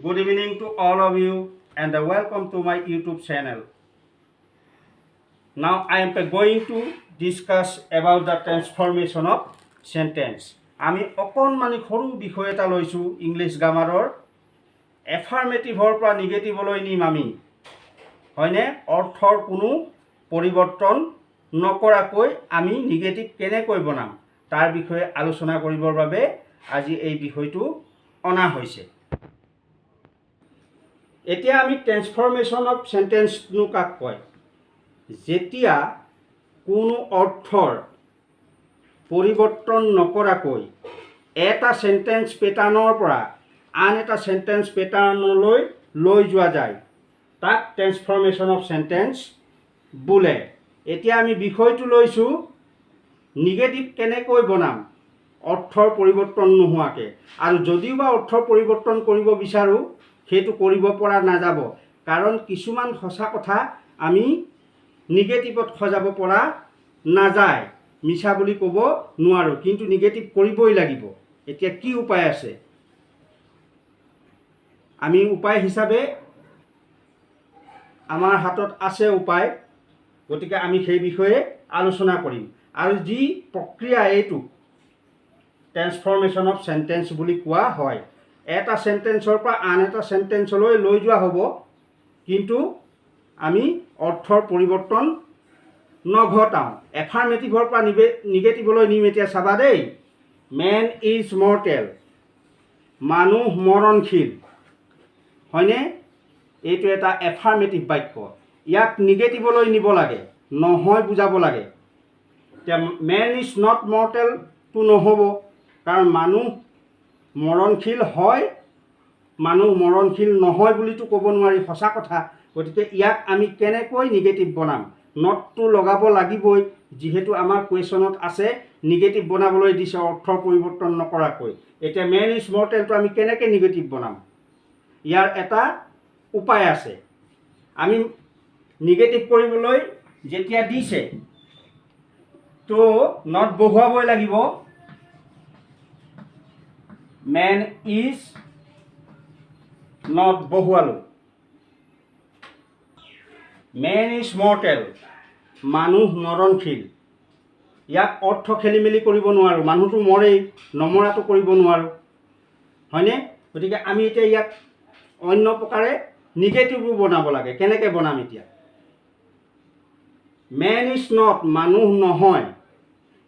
Good evening to all of you and welcome to my YouTube channel. Now I am going to discuss about the transformation of sentence. আমি অকণমানি সৰু বিষয় এটা লৈছোঁ English গ্ৰামাৰৰ এফাৰ্মেটিভৰ পৰা নিগেটিভলৈ নিম আমি হয়নে অৰ্থৰ কোনো পৰিৱৰ্তন নকৰাকৈ আমি নিগেটিভ কেনেকৈ বনাম তাৰ বিষয়ে আলোচনা কৰিবৰ বাবে আজি এই বিষয়টো অনা হৈছে। এতিয়া আমি ট্ৰেন্সফৰমেশ্যন অফ সেন্টেন্সনো কাক কয় যেতিয়া কোনো অৰ্থৰ পৰিৱৰ্তন নকৰাকৈ এটা সেন্টেন্স পেটাৰ্ণৰ পৰা আন এটা সেন্টেন্স পেটাৰ্ণলৈ লৈ যোৱা যায় তাক ট্ৰেন্সফৰমেশ্যন অফ সেন্টেন্স বোলে। এতিয়া আমি বিষয়টো লৈছোঁ নিগেটিভ কেনেকৈ বনাম অৰ্থৰ পৰিৱৰ্তন নোহোৱাকৈ আৰু যদিও বা অৰ্থৰ পৰিৱৰ্তন কৰিব বিচাৰোঁ সেইটো কৰিব পৰা নাযাব কাৰণ কিছুমান সঁচা কথা আমি নিগেটিভত সজাব পৰা নাযায় মিছা বুলি ক'ব নোৱাৰোঁ কিন্তু নিগেটিভ কৰিবই লাগিব। এতিয়া কি উপায় আছে আমি উপায় হিচাপে আমাৰ হাতত আছে উপায় গতিকে আমি সেই বিষয়ে আলোচনা কৰিম আৰু যি প্ৰক্ৰিয়া এইটো ট্ৰেন্সফৰমেশ্যন অফ সেন্টেন্স বুলি কোৱা হয় এটা সেন্টেন্সৰ পৰা আন এটা সেন্টেন্সলৈ লৈ যোৱা হ'ব কিন্তু আমি অৰ্থৰ পৰিৱৰ্তন নঘটাওঁ। এফাৰ্মেটিভৰ পৰা নিগেটিভলৈ নিম। এতিয়া চাবা দেই মেন ইজ মৰ্টেল মানুহ মৰণশীল হয়নে এইটো এটা এফাৰ্মেটিভ বাক্য ইয়াক নিগেটিভলৈ নিব লাগে নহয় বুজাব লাগে। এতিয়া মেন ইজ নট মৰ্টেলটো নহ'ব কাৰণ মানুহ মৰণশীল হয় মানুহ মৰণশীল নহয় বুলিতো ক'ব নোৱাৰি সঁচা কথা গতিকে ইয়াক আমি কেনেকৈ নিগেটিভ বনাম নটটো লগাব লাগিবই যিহেতু আমাৰ কুৱেশ্যনত আছে নিগেটিভ বনাবলৈ দিছে অৰ্থৰ পৰিৱৰ্তন নকৰাকৈ। এতিয়া মেন ইজ মৰ্টেলটো আমি কেনেকৈ নিগেটিভ বনাম ইয়াৰ এটা উপায় আছে। আমি নিগেটিভ কৰিবলৈ যেতিয়া দিছে তো নট বহুৱাবই লাগিব মেন ইজ নট বহুৱালোঁ মেন ইজ মৰ্টেল মানুহ মৰণশীল ইয়াক অৰ্থ খেলি মেলি কৰিব নোৱাৰোঁ মানুহটো মৰেই নমৰাটো কৰিব নোৱাৰোঁ হয়নে গতিকে আমি এতিয়া ইয়াক অন্য প্ৰকাৰে নিগেটিভো বনাব লাগে। কেনেকৈ বনাম এতিয়া মেন ইজ নট মানুহ নহয়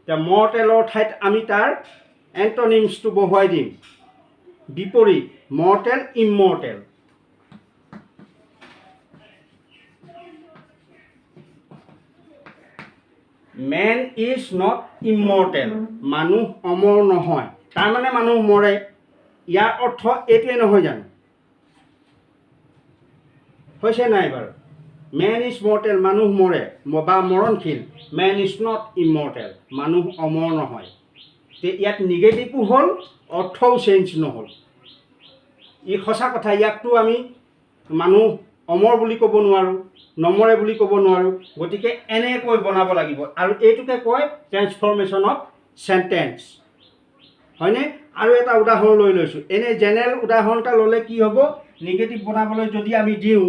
এতিয়া মৰ্টেলৰ ঠাইত আমি তাৰ এণ্টনিমছটো বহুৱাই দিম বিপৰীত mortal immortal man is not immortal মানুহ অমৰ নহয় তাৰমানে মানুহ মৰে ইয়াৰ অৰ্থ এইটোৱে নহয় জানো হৈছে নাই বাৰু মেন ইজ মৰ্টেল মানুহ মৰে বা মৰণশীল মেন ইজ নট ইমৰ্টেল মানুহ অমৰ নহয় তে ইয়াত নিগেটিভো হ'ল অৰ্থও চেঞ্জ নহ'ল ই সঁচা কথা ইয়াকতো আমি মানুহ অমৰ বুলি ক'ব নোৱাৰোঁ নমৰে বুলি ক'ব নোৱাৰোঁ গতিকে এনেকৈ বনাব লাগিব আৰু এইটোকে কয় ট্ৰেন্সফৰমেশ্যন অফ সেন্টেন্স হয়নে। আৰু এটা উদাহৰণ লৈ লৈছোঁ এনে জেনেৰেল উদাহৰণ এটা ল'লে কি হ'ব নিগেটিভ বনাবলৈ যদি আমি দিওঁ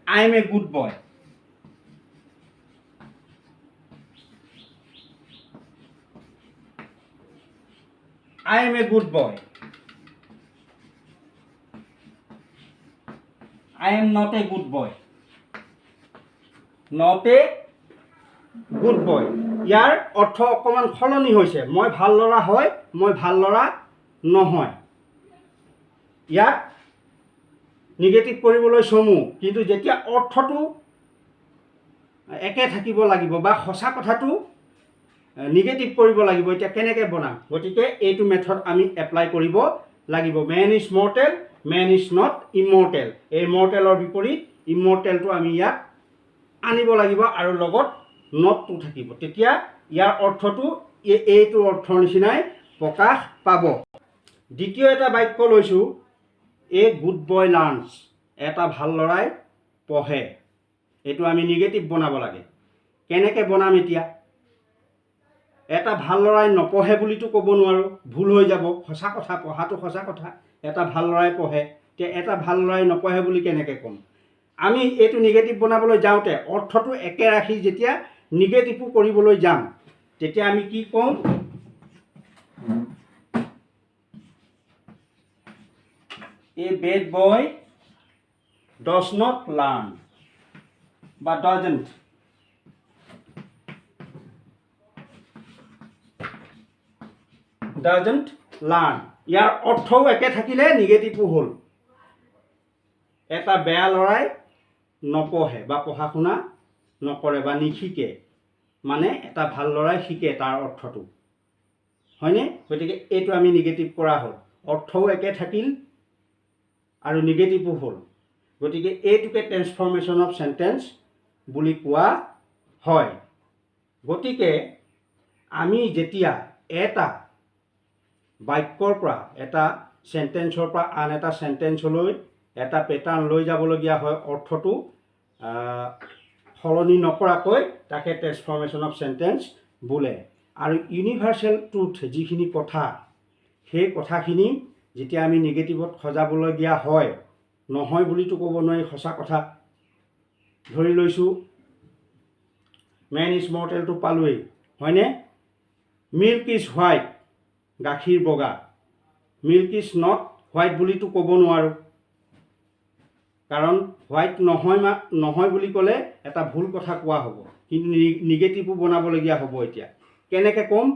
I M a good boy I am a good boy. I am not a good boy. Not a good boy. ইয়াৰ অৰ্থ অকণমান সলনি হৈছে মই ভাল ল'ৰা হয় মই ভাল ল'ৰা নহয় ইয়াক নিগেটিভ কৰিবলৈ চমু কিন্তু যেতিয়া অৰ্থটো একে থাকিব লাগিব বা সঁচা কথাটো নিগেটিভ কৰিব লাগিব এতিয়া কেনেকৈ বনাম গতিকে এইটো মেথড আমি এপ্লাই কৰিব লাগিব। Man is mortal man is not immortal এই মৰ্টেলৰ বিপৰীত ইমৰ্টেলটো আমি ইয়াত আনিব লাগিব আৰু লগত নটটো থাকিব তেতিয়া ইয়াৰ অৰ্থটো এইটো অৰ্থৰ নিচিনাই প্ৰকাশ পাব। দ্বিতীয় এটা বাক্য লৈছোঁ এ গুড বয় লাৰ্ণছ এটা ভাল ল'ৰাই পঢ়ে এইটো আমি নিগেটিভ বনাব লাগে। কেনেকৈ বনাম এতিয়া এটা ভাল ল'ৰাই নপঢ়ে বুলিতো ক'ব নোৱাৰোঁ ভুল হৈ যাব সঁচা কথা পঢ়াটো সঁচা কথা এটা ভাল ল'ৰাই পঢ়ে এটা ভাল ল'ৰাই নপঢ়ে বুলি কেনেকৈ ক'ম? আমি এইটো নিগেটিভ বনাবলৈ যাওঁতে অৰ্থটো একে ৰাখি যেতিয়া নিগেটিভো কৰিবলৈ যাম তেতিয়া আমি কি কওঁ? A bad boy does not learn বা doesn't learn. ইয়াৰ অৰ্থও একে থাকিলে নিগেটিভো হ'ল। এটা বেয়া ল'ৰাই নপঢ়ে বা পঢ়া শুনা নকৰে বা নিশিকে, মানে এটা ভাল ল'ৰাই শিকে তাৰ অৰ্থটো, হয়নে? গতিকে এইটো আমি নিগেটিভ কৰা হ'ল, অৰ্থও একে থাকিল আৰু নিগেটিভো হ'ল। গতিকে এইটোকে ট্ৰেন্সফৰ্মেশ্যন অফ চেণ্টেন্স বুলি কোৱা হয়। গতিকে আমি যেতিয়া এটা বাক্যৰ পৰা এটা চেণ্টেন্সৰ পৰা আন এটা চেণ্টেন্সলৈ এটা পেটাৰ্ণ লৈ যাবলগীয়া হয়, অৰ্থটো সলনি নকৰাকৈ, তাকে ট্ৰেন্সফৰ্মেশ্যন অফ চেণ্টেন্স বোলে। আৰু ইউনিভাৰ্চেল ট্ৰুথ যিখিনি কথা, সেই কথাখিনি যেতিয়া আমি নিগেটিভত সজাবলগীয়া হয়, নহয় বুলিতো ক'ব নোৱাৰি, সঁচা কথা। ধৰি লৈছোঁ মেন ইজ মৰ্টেলটো পালোৱেই, হয়নে? মিল্ক ইজ হোৱাইট, গাখীৰ বগা। মিল্ক ইজ নট হোৱাইট বুলিতো ক'ব নোৱাৰোঁ, কাৰণ হোৱাইট নহয় বুলি ক'লে এটা ভুল কথা কোৱা হ'ব, কিন্তু নিগেটিভো বনাবলগীয়া হ'ব। এতিয়া কেনেকৈ ক'ম?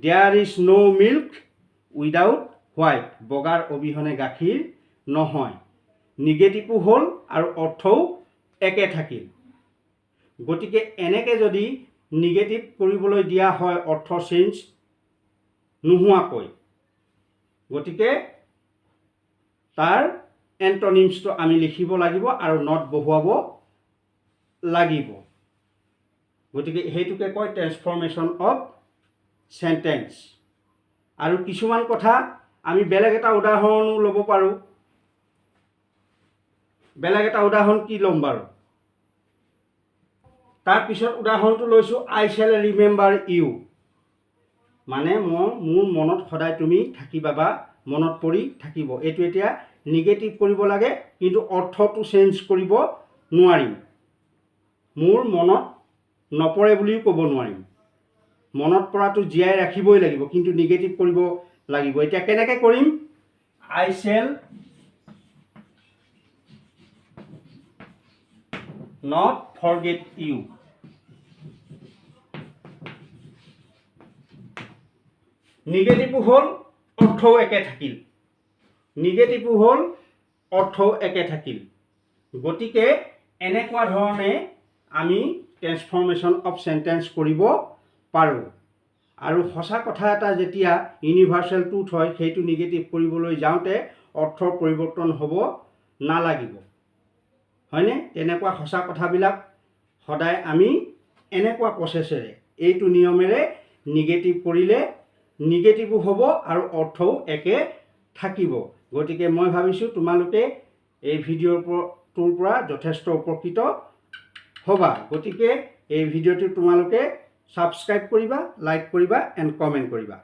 There is no' milk without white, বগাৰ অবিহনে গাখীৰ নহয়। নিগেটিভো হ'ল আৰু অৰ্থও একে থাকিল। গতিকে এনেকৈ যদি নিগেটিভ কৰিবলৈ দিয়া হয় অৰ্থ চেঞ্জ নোহোৱাকৈ, গতিকে তাৰ এণ্টনিমছটো আমি লিখিব লাগিব আৰু নট বহুৱাব লাগিব। গতিকে সেইটোকে কয় ট্ৰেন্সফৰ্মেশ্যন অফ চেণ্টেন্স। আৰু কিছুমান কথা আমি বেলেগ এটা উদাহৰণো ল'ব পাৰোঁ। বেলেগ এটা উদাহৰণ কি ল'ম বাৰু? তাৰপিছত উদাহৰণটো লৈছোঁ আই শ্বেল ৰিমেম্বাৰ ইউ, মানে মোৰ মনত সদায় তুমি থাকিবা বা মনত পৰি থাকিব। এইটো এতিয়া নিগেটিভ কৰিব লাগে, কিন্তু অৰ্থটো চেঞ্জ কৰিব নোৱাৰিম। মোৰ মনত নপৰে বুলিও ক'ব নোৱাৰিম, মনত পৰাটো জীয়াই ৰাখিবই লাগিব, কিন্তু নিগেটিভ কৰিব লাগিব। এতিয়া কেনেকৈ কৰিম? আই শ্বেল নট ফৰগেট ইউ। নিগেটিভো হ'ল, অৰ্থও একে থাকিল। নিগেটিভো হ'ল, অৰ্থও একে থাকিল। গতিকে এনেকুৱা ধৰণে আমি ট্ৰেন্সফৰ্মেশ্যন অফ চেণ্টেন্স কৰিব পাৰোঁ। আৰু সঁচা কথা এটা যেতিয়া ইউনিভাৰ্চেল ট্ৰুথ হয়, সেইটো নিগেটিভ কৰিবলৈ যাওঁতে অৰ্থৰ পৰিৱৰ্তন হ'ব নালাগিব, হয়নে? তেনেকুৱা সঁচা কথাবিলাক সদায় আমি এনেকুৱা প্ৰচেছেৰে, এইটো নিয়মেৰে নিগেটিভ কৰিলে নিগেটিভো হ'ব আৰু অৰ্থও একে থাকিব। গতিকে মই ভাবিছোঁ তোমালোকে এই ভিডিঅ'টোৰ পৰা যথেষ্ট উপকৃত হ'বা। গতিকে এই ভিডিঅ'টো তোমালোকে ছাবস্ক্ৰাইব কৰিবা, লাইক কৰিবা এণ্ড কমেণ্ট কৰিবা।